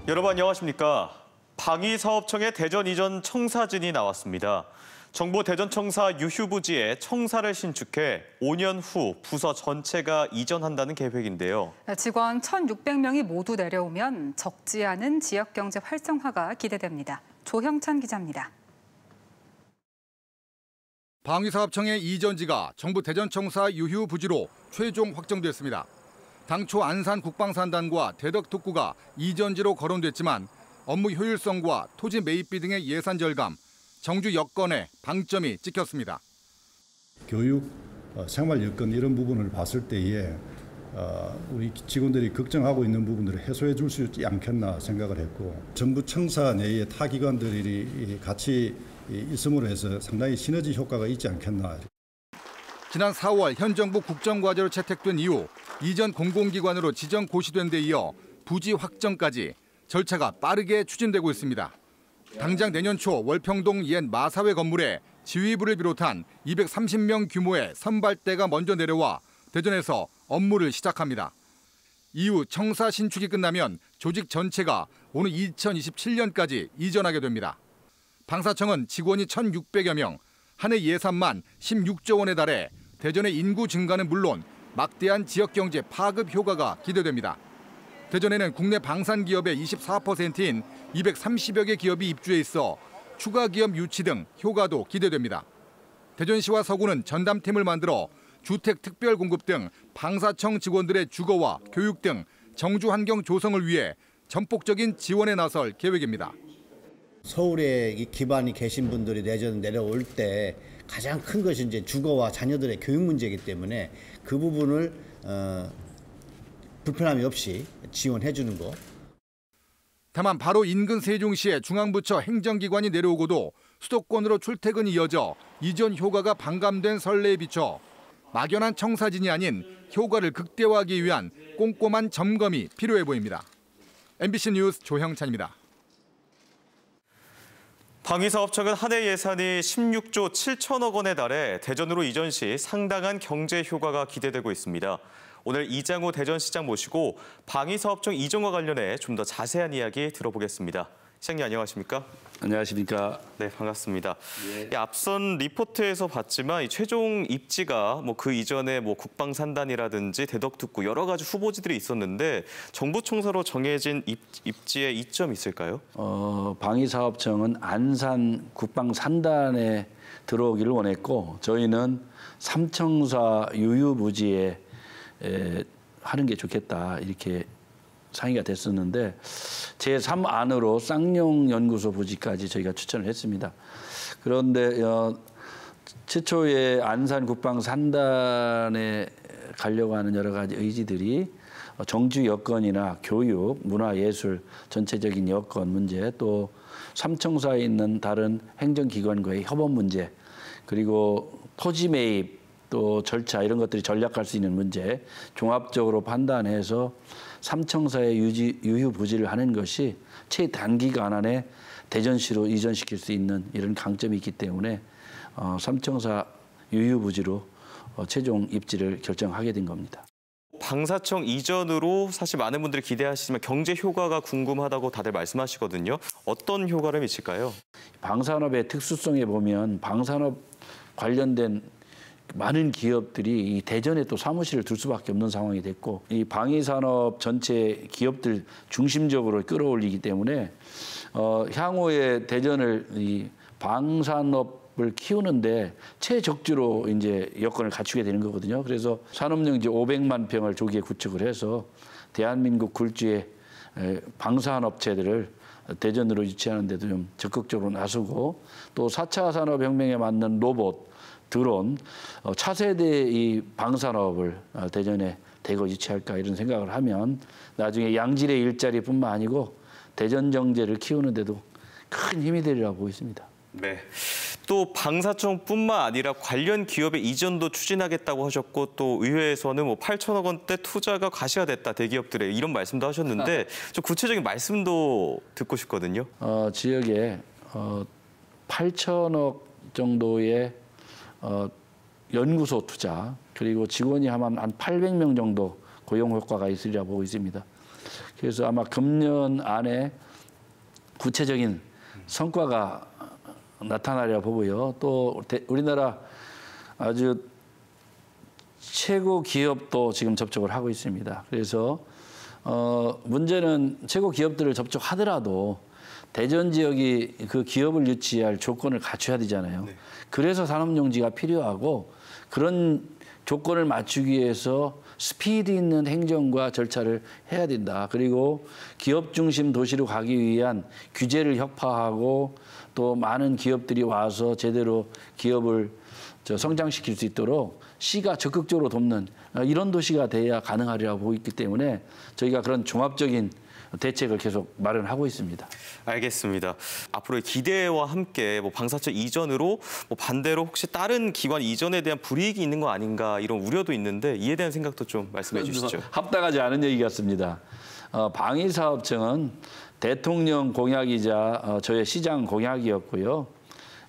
여러분 안녕하십니까? 방위사업청의 대전 이전 청사진이 나왔습니다. 정부 대전청사 유휴부지에 청사를 신축해 5년 후 부서 전체가 이전한다는 계획인데요. 직원 1,600명이 모두 내려오면 적지 않은 지역경제 활성화가 기대됩니다. 조형찬 기자입니다. 방위사업청의 이전지가 정부 대전청사 유휴부지로 최종 확정됐습니다. 당초 안산 국방산단과 대덕특구가 이전지로 거론됐지만 업무 효율성과 토지 매입비 등의 예산 절감, 정주 여건에 방점이 찍혔습니다. 교육, 생활 여건 이런 부분을 봤을 때에 우리 직원들이 걱정하고 있는 부분들을 해소해 줄 수 있지 않겠나 생각을 했고, 정부 청사 내에 타 기관들이 같이 있음으로 해서 상당히 시너지 효과가 있지 않겠나. 지난 4월 현 정부 국정과제로 채택된 이후 이전 공공기관으로 지정 고시된 데 이어 부지 확정까지 절차가 빠르게 추진되고 있습니다. 당장 내년 초 월평동 옛 마사회 건물에 지휘부를 비롯한 230명 규모의 선발대가 먼저 내려와 대전에서 업무를 시작합니다. 이후 청사 신축이 끝나면 조직 전체가 오는 2027년까지 이전하게 됩니다. 방사청은 직원이 1,600여 명, 한 해 예산만 16조 원에 달해 대전의 인구 증가는 물론 막대한 지역경제 파급 효과가 기대됩니다. 대전에는 국내 방산 기업의 24%인 230여 개 기업이 입주해 있어 추가 기업 유치 등 효과도 기대됩니다. 대전시와 서구는 전담팀을 만들어 주택 특별 공급 등 방사청 직원들의 주거와 교육 등 정주 환경 조성을 위해 전폭적인 지원에 나설 계획입니다. 서울에 기반이 계신 분들이 내려올 때 가장 큰 것이 이제 주거와 자녀들의 교육 문제이기 때문에 그 부분을 불편함이 없이 지원해 주는 거. 다만 바로 인근 세종시의 중앙부처 행정기관이 내려오고도 수도권으로 출퇴근이 이어져 이전 효과가 반감된 선례에 비춰 막연한 청사진이 아닌 효과를 극대화하기 위한 꼼꼼한 점검이 필요해 보입니다. MBC 뉴스 조형찬입니다. 방위사업청은 한 해 예산이 16조 7천억 원에 달해 대전으로 이전 시 상당한 경제 효과가 기대되고 있습니다. 오늘 이장우 대전시장 모시고 방위사업청 이전과 관련해 좀 더 자세한 이야기 들어보겠습니다. 시장님 안녕하십니까? 안녕하십니까? 네, 반갑습니다. 예. 앞선 리포트에서 봤지만 이 최종 입지가 그 이전에 국방산단이라든지 대덕특구 여러 가지 후보지들이 있었는데 정부 청사로 정해진 입지에 이점이 있을까요? 방위사업청은 안산 국방산단에 들어오기를 원했고 저희는 삼청사 유휴부지에 하는 게 좋겠다 이렇게 상의가 됐었는데 제3안으로 쌍용연구소 부지까지 저희가 추천을 했습니다. 그런데 최초의 안산 국방산단에 가려고 하는 여러 가지 의지들이 정주 여건이나 교육, 문화예술 전체적인 여건 문제, 또 삼청사에 있는 다른 행정기관과의 협업 문제, 그리고 토지 매입, 또 절차 이런 것들이 전략할 수 있는 문제 종합적으로 판단해서 삼청사의 유휴부지를 하는 것이 최단기간 안에 대전시로 이전시킬 수 있는 이런 강점이 있기 때문에 삼청사 유휴부지로 최종 입지를 결정하게 된 겁니다. 방사청 이전으로 사실 많은 분들이 기대하시지만 경제 효과가 궁금하다고 다들 말씀하시거든요. 어떤 효과를 미칠까요? 방산업의 특수성에 보면 방산업 관련된 많은 기업들이 이 대전에 또 사무실을 둘 수밖에 없는 상황이 됐고 이 방위산업 전체 기업들 중심적으로 끌어올리기 때문에 향후에 대전을 이 방산업을 키우는데 최적주로 이제 여건을 갖추게 되는 거거든요. 그래서 산업용지 500만 평을 조기에 구축을 해서 대한민국 굴지의 방산업체들을 대전으로 유치하는 데도 좀 적극적으로 나서고 또 4차 산업혁명에 맞는 로봇 드론, 차세대 이 방산업을 대전에 대거 유치할까 이런 생각을 하면 나중에 양질의 일자리뿐만 아니고 대전 경제를 키우는 데도 큰 힘이 되리라고 보고 있습니다. 네. 또 방사청뿐만 아니라 관련 기업의 이전도 추진하겠다고 하셨고 또 의회에서는 8천억 원대 투자가 과시가 됐다 대기업들의 이런 말씀도 하셨는데 좀 구체적인 말씀도 듣고 싶거든요. 지역에 8천억 정도의 연구소 투자 그리고 직원이 한 800명 정도 고용 효과가 있으리라 보고 있습니다. 그래서 아마 금년 안에 구체적인 성과가 나타나리라 보고요. 또 우리나라 아주 최고 기업도 지금 접촉을 하고 있습니다. 그래서 문제는 최고 기업들을 접촉하더라도 대전 지역이 그 기업을 유치할 조건을 갖춰야 되잖아요. 네. 그래서 산업용지가 필요하고 그런 조건을 맞추기 위해서 스피드 있는 행정과 절차를 해야 된다. 그리고 기업 중심 도시로 가기 위한 규제를 혁파하고 또 많은 기업들이 와서 제대로 기업을 성장시킬 수 있도록 시가 적극적으로 돕는 이런 도시가 돼야 가능하리라고 보고 있기 때문에 저희가 그런 종합적인 대책을 계속 마련하고 있습니다. 알겠습니다. 앞으로의 기대와 함께 방사체 이전으로 반대로 혹시 다른 기관 이전에 대한 불이익이 있는 거 아닌가 이런 우려도 있는데 이에 대한 생각도 좀 말씀해 주시죠. 합당하지 않은 얘기 같습니다. 방위사업청은 대통령 공약이자 저의 시장 공약이었고요.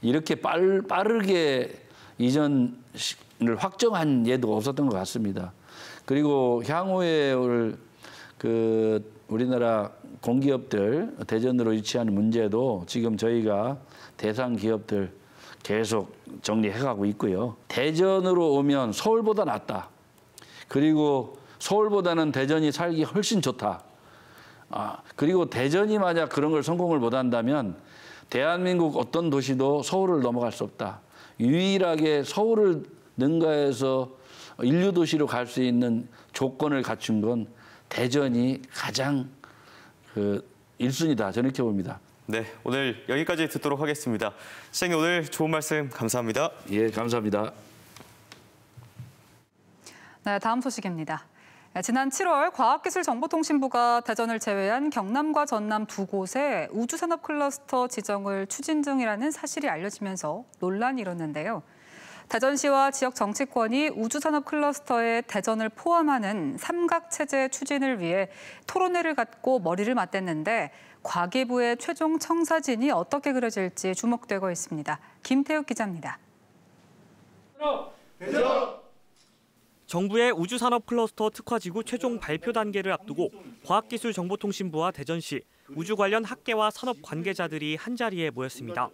이렇게 빠르게 이전을 확정한 예도 없었던 것 같습니다. 그리고 향후에 우리나라 공기업들 대전으로 유치하는 문제도 지금 저희가 대상 기업들 계속 정리해가고 있고요. 대전으로 오면 서울보다 낫다. 그리고 서울보다는 대전이 살기 훨씬 좋다. 그리고 대전이 만약 그런 걸 성공을 못한다면 대한민국 어떤 도시도 서울을 넘어갈 수 없다. 유일하게 서울을 능가해서 인류 도시로 갈 수 있는 조건을 갖춘 건 대전이 가장 1순위다. 저는 이렇게 봅니다. 네, 오늘 여기까지 듣도록 하겠습니다. 시장님 오늘 좋은 말씀 감사합니다. 예, 감사합니다. 네, 다음 소식입니다. 지난 7월 과학기술정보통신부가 대전을 제외한 경남과 전남 두 곳에 우주산업 클러스터 지정을 추진 중이라는 사실이 알려지면서 논란이 일었는데요. 대전시와 지역 정치권이 우주산업 클러스터에 대전을 포함하는 삼각체제 추진을 위해 토론회를 갖고 머리를 맞댔는데 과기부의 최종 청사진이 어떻게 그려질지 주목되고 있습니다. 김태욱 기자입니다. 정부의 우주산업 클러스터 특화지구 최종 발표 단계를 앞두고 과학기술정보통신부와 대전시, 우주 관련 학계와 산업 관계자들이 한자리에 모였습니다.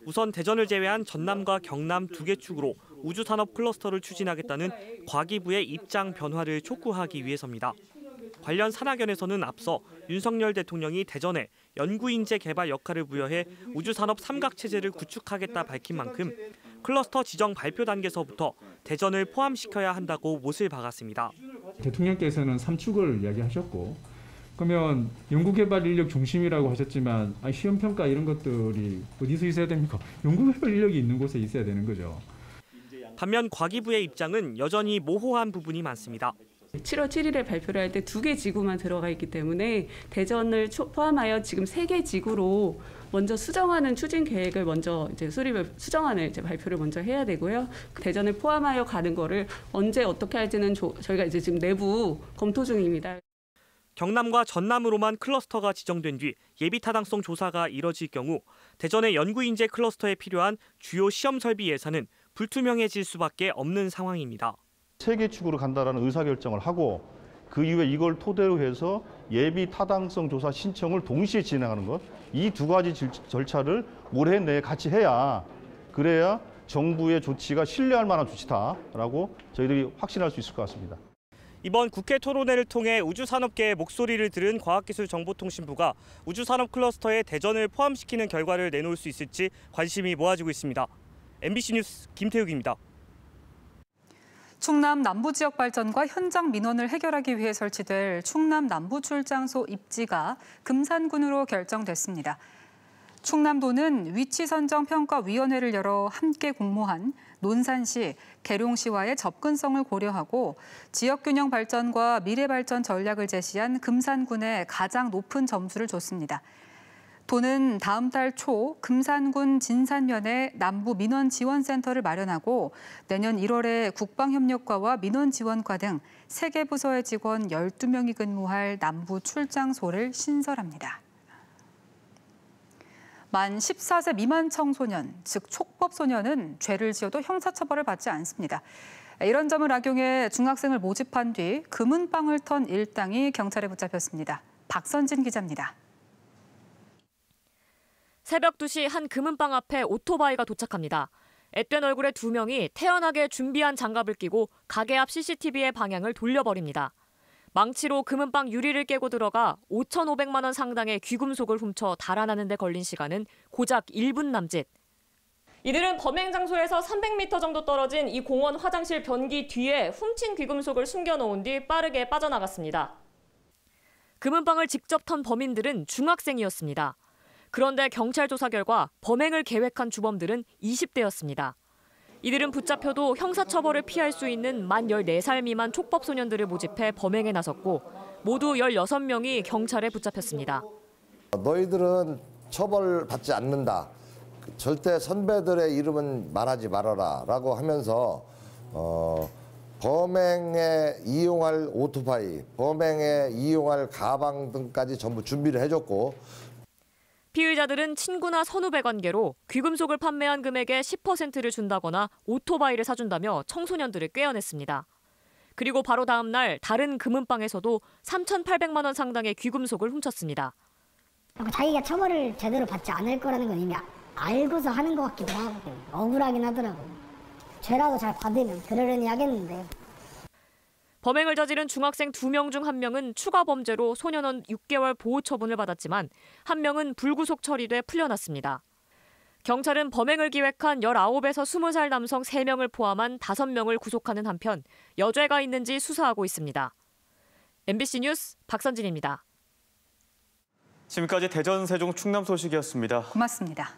우선 대전을 제외한 전남과 경남 두 개 축으로 우주산업 클러스터를 추진하겠다는 과기부의 입장 변화를 촉구하기 위해서입니다. 관련 산학연에서는 앞서 윤석열 대통령이 대전에 연구인재 개발 역할을 부여해 우주산업 삼각체제를 구축하겠다 밝힌 만큼 클러스터 지정 발표 단계서부터 대전을 포함시켜야 한다고 못을 박았습니다. 대통령께서는 3축을 이야기하셨고 그러면 연구개발 인력 중심이라고 하셨지만 시험평가 이런 것들이 어디서 있어야 됩니까? 연구개발 인력이 있는 곳에 있어야 되는 거죠. 반면 과기부의 입장은 여전히 모호한 부분이 많습니다. 7월 7일에 발표를 할 때 2개 지구만 들어가 있기 때문에 대전을 포함하여 지금 3개 지구로 먼저 수정하는 추진 계획을 먼저 수립을 수정하는 발표를 먼저 해야 되고요. 대전을 포함하여 가는 거를 언제 어떻게 할지는 저희가 지금 내부 검토 중입니다. 경남과 전남으로만 클러스터가 지정된 뒤 예비 타당성 조사가 이뤄질 경우 대전의 연구인재 클러스터에 필요한 주요 시험 설비 예산은 불투명해질 수밖에 없는 상황입니다. 3개 축으로 간다라는 의사결정을 하고 그 이후에 이걸 토대로 해서 예비 타당성 조사 신청을 동시에 진행하는 것, 이 두 가지 절차를 올해 내에 같이 해야 그래야 정부의 조치가 신뢰할 만한 조치다라고 저희들이 확신할 수 있을 것 같습니다. 이번 국회 토론회를 통해 우주산업계의 목소리를 들은 과학기술정보통신부가 우주산업 클러스터에 대전을 포함시키는 결과를 내놓을 수 있을지 관심이 모아지고 있습니다. MBC 뉴스 김태욱입니다. 충남 남부 지역 발전과 현장 민원을 해결하기 위해 설치될 충남 남부출장소 입지가 금산군으로 결정됐습니다. 충남도는 위치선정평가위원회를 열어 함께 공모한 논산시, 계룡시와의 접근성을 고려하고 지역균형 발전과 미래발전 전략을 제시한 금산군에 가장 높은 점수를 줬습니다. 도는 다음 달 초 금산군 진산면에 남부민원지원센터를 마련하고 내년 1월에 국방협력과와 민원지원과 등 3개 부서의 직원 12명이 근무할 남부출장소를 신설합니다. 만 14세 미만 청소년, 즉 촉법소년은 죄를 지어도 형사처벌을 받지 않습니다. 이런 점을 악용해 중학생을 모집한 뒤 금은방을 턴 일당이 경찰에 붙잡혔습니다. 박선진 기자입니다. 새벽 2시 한 금은방 앞에 오토바이가 도착합니다. 앳된 얼굴의 2명이 태연하게 준비한 장갑을 끼고 가게 앞 CCTV의 방향을 돌려버립니다. 망치로 금은방 유리를 깨고 들어가 5,500만 원 상당의 귀금속을 훔쳐 달아나는 데 걸린 시간은 고작 1분 남짓. 이들은 범행 장소에서 300m 정도 떨어진 이 공원 화장실 변기 뒤에 훔친 귀금속을 숨겨놓은 뒤 빠르게 빠져나갔습니다. 금은방을 직접 턴 범인들은 중학생이었습니다. 그런데 경찰 조사 결과 범행을 계획한 주범들은 20대였습니다. 이들은 붙잡혀도 형사처벌을 피할 수 있는 만 14살 미만 촉법 소년들을 모집해 범행에 나섰고 모두 16명이 경찰에 붙잡혔습니다. 너희들은 처벌받지 않는다. 절대 선배들의 이름은 말하지 말아라 라고 하면서 범행에 이용할 오토바이, 범행에 이용할 가방 등까지 전부 준비를 해줬고 피의자들은 친구나 선후배 관계로 귀금속을 판매한 금액의 10%를 준다거나 오토바이를 사준다며 청소년들을 꿰어냈습니다. 그리고 바로 다음 날 다른 금은방에서도 3,800만 원 상당의 귀금속을 훔쳤습니다. 자기가 처벌을 제대로 받지 않을 거라는 건 이미 알고서 하는 것 같기도 하고 억울하긴 하더라고요. 죄라도 잘 받으면 그러려니 하겠는데. 범행을 저지른 중학생 2명 중 1명은 추가 범죄로 소년원 6개월 보호 처분을 받았지만 1명은 불구속 처리돼 풀려났습니다. 경찰은 범행을 기획한 19에서 20살 남성 3명을 포함한 5명을 구속하는 한편 여죄가 있는지 수사하고 있습니다. MBC 뉴스 박선진입니다. 지금까지 대전, 세종, 충남 소식이었습니다. 고맙습니다.